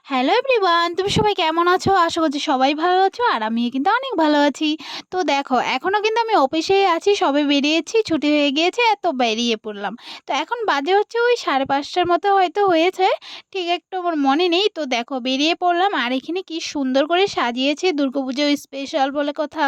Hello everyone, তুমি সবাই কেমন আছো? আশা করছি সবাই ভালো আছো আর আমিও কিন্তু অনেক ভালো আছি। তো দেখো এখনও কিন্তু আমি অফিসেই আছি, সবে বেরিয়েছি, ছুটি হয়ে গিয়েছে তো বেরিয়ে পড়লাম। তো এখন বাজে হচ্ছে ওই 5:30টার মতো হয়তো হয়েছে, ঠিক একটু আমার মনে নেই। তো দেখো বেরিয়ে পড়লাম আর এখানে কি সুন্দর করে সাজিয়েছে, দুর্গাপুজো স্পেশাল বলে কথা,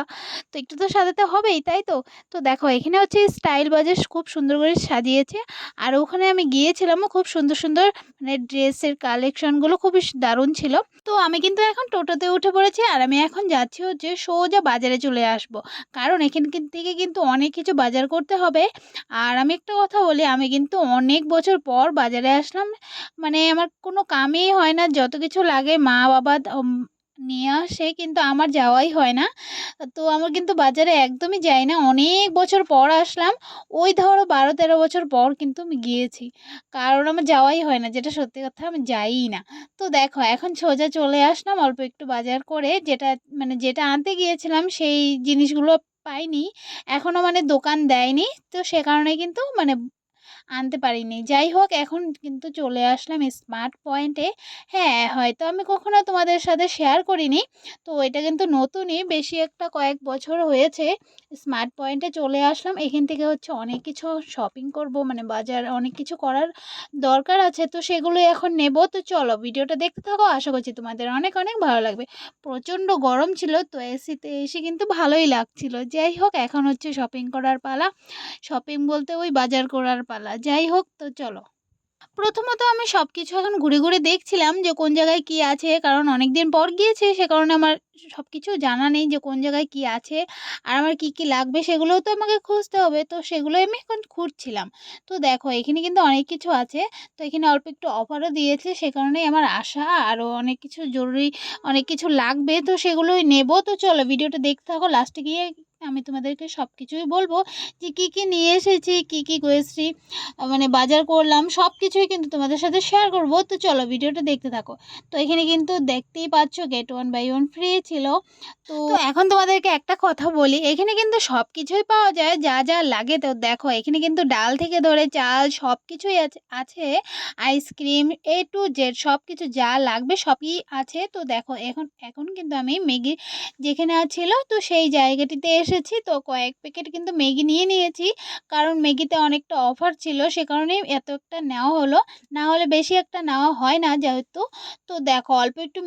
তো একটু তো সাজাতে হবেই তাই তো। তো দেখো এখানে হচ্ছে স্টাইল বাজার খুব সুন্দর করে সাজিয়েছে। আর ওখানে আমি গিয়েছিলামও, খুব সুন্দর সুন্দর মানে ড্রেসের কালেকশনগুলো খুবই দারুণ ছিল। তো আমি কিন্তু এখন টোটোতে উঠে পড়েছি আর আমি এখন যাচ্ছি হচ্ছে সোজা বাজারে চলে আসব। কারণ এখান থেকে কিন্তু অনেক কিছু বাজার করতে হবে। আর আমি একটা কথা বলি, আমি কিন্তু অনেক বছর পর বাজারে আসলাম। মানে আমার কোনো কামই হয় না, যত কিছু লাগে মা বাবা নিয়ে আসে, কিন্তু আমার যাওয়াই হয় না। তো আমার কিন্তু বাজারে একদমই যাই না, অনেক বছর পর আসলাম। ওই ধরো 12-13 বছর পর কিন্তু আমি গিয়েছি, কারণ আমার যাওয়াই হয় না, যেটা সত্যি কথা, আমি যাইই না। তো দেখো এখন সোজা চলে আসলাম অল্প একটু বাজার করে, যেটা মানে যেটা আনতে গিয়েছিলাম সেই জিনিসগুলো পাইনি এখনো, মানে দোকান দেয়নি। তো সে কারণে কিন্তু মানে আনতে পারিনি। যাই হোক এখন কিন্তু চলে আসলাম স্মার্ট পয়েন্টে। হ্যাঁ, হয়তো আমি কখনো তোমাদের সাথে শেয়ার করিনি। তো এটা কিন্তু নতুনই, বেশি একটা কয়েক বছর হয়েছে স্মার্ট পয়েন্টে চলে আসলাম। এখান থেকে হচ্ছে অনেক কিছু শপিং করব, মানে বাজার অনেক কিছু করার দরকার আছে, তো সেগুলোই এখন নেব। তো চলো ভিডিওটা দেখতে থাকো, আশা করছি তোমাদের অনেক অনেক ভালো লাগবে। প্রচণ্ড গরম ছিল, তো এসিতে এসে কিন্তু ভালোই লাগছিল। যাই হোক এখন হচ্ছে শপিং করার পালা। শপিং বলতে ওই বাজার করার পালা। যাই হোক তো চলো। প্রথমত আমি সবকিছু এখন ঘুরে ঘুরে দেখছিলাম যে কোন জায়গায় কি আছে, কারণ অনেক দিন পর গিয়েছি, সে কারণে আমার সবকিছু জানা নেই যে কোন জায়গায় কি আছে আর আমার কি কি লাগবে সেগুলোও তো আমাকে খুঁজতে হবে। তো সেগুলোই আমি এখন খুঁজছিলাম। তো দেখো এখানে কিন্তু অনেক কিছু আছে। তো এখানে অল্প একটু অফারও দিয়েছে, সে কারণেই আমার আশা। আরও অনেক কিছু জরুরি, অনেক কিছু লাগবে, তো সেগুলোই নেব। তো চলো ভিডিওটা দেখতে থাকো, লাস্টে গিয়ে আমি তোমাদেরকে সব কিছুই বলবো যে কী কী নিয়ে এসেছি, কী কী গ্রোসারি মানে বাজার করলাম, সব কিছুই কিন্তু তোমাদের সাথে শেয়ার করব। তো চলো ভিডিওটা দেখতে থাকো। তো এখানে কিন্তু দেখতেই পাচ্ছ get one buy one free ছিল। তো এখন তোমাদেরকে একটা কথা বলি, এখানে কিন্তু সব কিছুই পাওয়া যায় যা যা লাগে। তো দেখো এখানে কিন্তু ডাল থেকে ধরে চাল সব কিছুই আছে আছে, আইসক্রিম এ টু জেড সব কিছু যা লাগবে সবই আছে। তো দেখো এখন এখন কিন্তু আমি ম্যাগি যেখানে ছিল তো সেই জায়গাটিতে এসেছি। তো কয়েক প্যাকেট কিন্তু ম্যাগি নিয়ে নিয়েছি, কারণ ম্যাগিতে অনেকটা অফার ছিল, সে কারণেই এত একটা নেওয়া হলো, না হলে বেশি একটা নেওয়া হয় না যেহেতু। তো দেখো অল্প একটু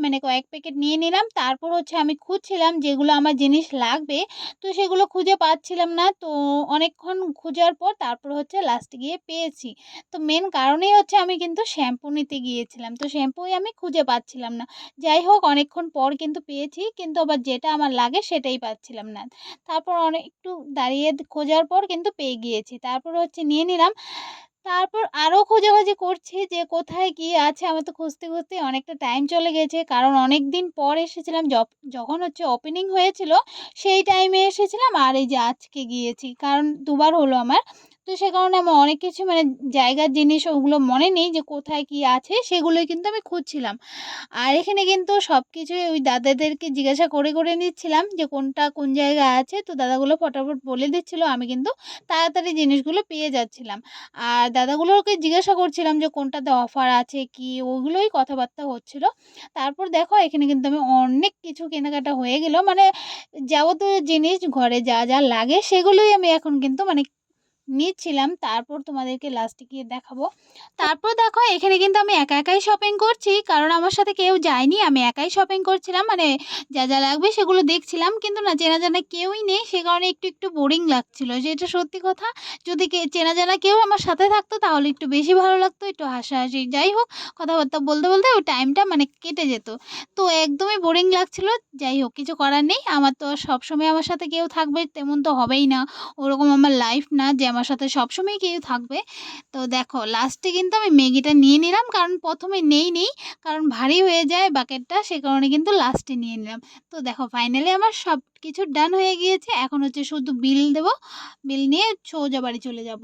মানে কয়েক প্যাকেট নিয়ে নিলাম। তারপর হচ্ছে আমি খুঁজছিলাম যেগুলো আমার জিনিস লাগবে, তো সেগুলো খুঁজে পাচ্ছিলাম না। তো অনেকক্ষণ খোঁজার পর তারপর হচ্ছে লাস্টে গিয়ে পেয়েছি। তো মেন কারণেই হচ্ছে আমি কিন্তু শ্যাম্পু নিতে গিয়েছিলাম, তো শ্যাম্পুই আমি খুঁজে পাচ্ছিলাম না। যাই হোক অনেকক্ষণ পর কিন্তু পেয়েছি, কিন্তু আবার যেটা আমার লাগে সেটাই পাচ্ছিলাম না। তারপর অনেক একটু দাঁড়িয়ে খোঁজার পর কিন্তু পেয়ে গিয়েছি। তারপর হচ্ছে নিয়ে নিলাম। তারপর আরও খোঁজাখুঁজি করছি যে কোথায় কি আছে। আমার তো খুঁজতে, খুঁজতে অনেকটা টাইম চলে গেছে, কারণ অনেকদিন পর এসেছিলাম। যখন হচ্ছে ওপেনিং হয়েছিল সেই টাইমে এসেছিলাম, আর এই যে আজকে গিয়েছি, কারণ দুবার হলো আমার। তো সে কারণে আমার অনেক কিছু মানে জায়গার জিনিস ওগুলো মনে নেই যে কোথায় কি আছে, সেগুলোই কিন্তু আমি খুঁজছিলাম। আর এখানে কিন্তু সবকিছুই ওই দাদাদেরকে জিজ্ঞাসা করে করে নিচ্ছিলাম যে কোনটা কোন জায়গায় আছে। তো দাদাগুলো ফটাফট বলে দিচ্ছিল, আমি কিন্তু তাড়াতাড়ি জিনিসগুলো পেয়ে যাচ্ছিলাম। আর দাদাগুলোকে জিজ্ঞাসা করছিলাম যে কোনটাতে অফার আছে কি, ওগুলোই কথাবার্তা হচ্ছিল। তারপর দেখো এখানে কিন্তু আমি অনেক কিছু কেনাকাটা হয়ে গেল, মানে যাবতীয় জিনিস ঘরে যা যা লাগে সেগুলোই আমি এখন কিন্তু মানে নিচ্ছিলাম। তারপর তোমাদেরকে লাস্টে গিয়ে দেখাবো। তারপর দেখো এখানে কিন্তু আমি একা একাই শপিং করছি, কারণ আমার সাথে কেউ যায়নি, আমি একাই শপিং করছিলাম। মানে যা যা লাগবে সেগুলো দেখছিলাম, কিন্তু না চেনা জানা কেউই নেই, সে কারণে একটু একটু বোরিং লাগছিল, যেটা সত্যি কথা। যদি চেনা জানা কেউ আমার সাথে থাকতো তাহলে একটু বেশি ভালো লাগতো, একটু হাসাহাসি যাই হোক কথাবার্তা বলতে বলতে ওই টাইমটা মানে কেটে যেত। তো একদমই বোরিং লাগছিল। যাই হোক কিছু করার নেই, আমার তো আর সবসময় আমার সাথে কেউ থাকবে তেমন তো হবেই না, ওরকম আমার লাইফ না যে আমার সাথে সবসময় কেউ থাকবে। তো দেখো লাস্টে কিন্তু আমি ম্যাগিটা নিয়ে নিলাম, কারণ প্রথমে নেই কারণ ভারী হয়ে যায় বাকেটটা, সে কারণে কিন্তু লাস্টে নিয়ে নিলাম। তো দেখো ফাইনালি আমার সব কিছু ডান হয়ে গিয়েছে, এখন হচ্ছে শুধু বিল দেবো, বিল নিয়ে সোজা বাড়ি চলে যাব।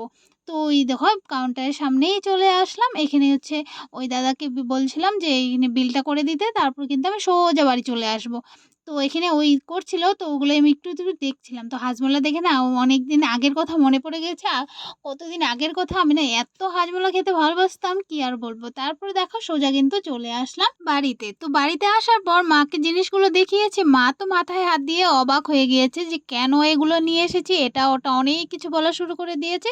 তো ওই দেখো কাউন্টারের সামনেই চলে আসলাম। এখানে হচ্ছে ওই দাদাকে বলছিলাম যে এইখানে বিলটা করে দিতে, তারপর কিন্তু আমি সোজা বাড়ি চলে আসবো। তো এখানে ওই করছিল, তো ওগুলো আমি একটু, একটু দেখছিলাম। তো হাজমোলা দেখে না অনেকদিন আগের কথা মনে পড়ে গেছে। কতদিন আগের কথা, আমি না এত হাজমোলা খেতে ভালোবাসতাম কি আর বলব। তারপরে দেখো সোজা কিন্তু চলে আসলাম বাড়িতে। তো বাড়িতে আসার পর মাকে জিনিসগুলো দেখিয়েছি। মা তো মাথায় হাত দিয়ে অবাক হয়ে গিয়েছে যে কেন এগুলো নিয়ে এসেছি, এটা ওটা অনেক কিছু বলা শুরু করে দিয়েছে।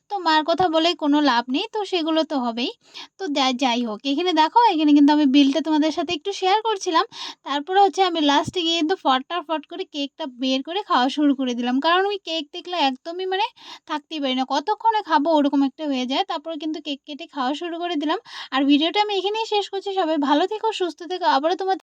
তো মার কথা বলে কোনো লাভ নেই। তো সেগুলো তো হবেই। তো যাই হোক, এখানে দেখো এখানে কিন্তু আমি বিলটা তোমাদের সাথে একটু শেয়ার করছিলাম। তারপরে হচ্ছে আমি লাস্টে গিয়ে কিন্তু ফটাফট করে কেকটা বের করে খাওয়া শুরু করে দিলাম। কারণ আমি কেক দেখলে একদমই মানে থাকতেই পারি না। কতক্ষণে খাবো ওরকম একটা হয়ে যায়। তারপরে কিন্তু কেক কেটে খাওয়া শুরু করে দিলাম। আর ভিডিওটা আমি এখানেই শেষ করছি। সবাই ভালো থেকো, সুস্থ থেকো। আবারও তোমাদের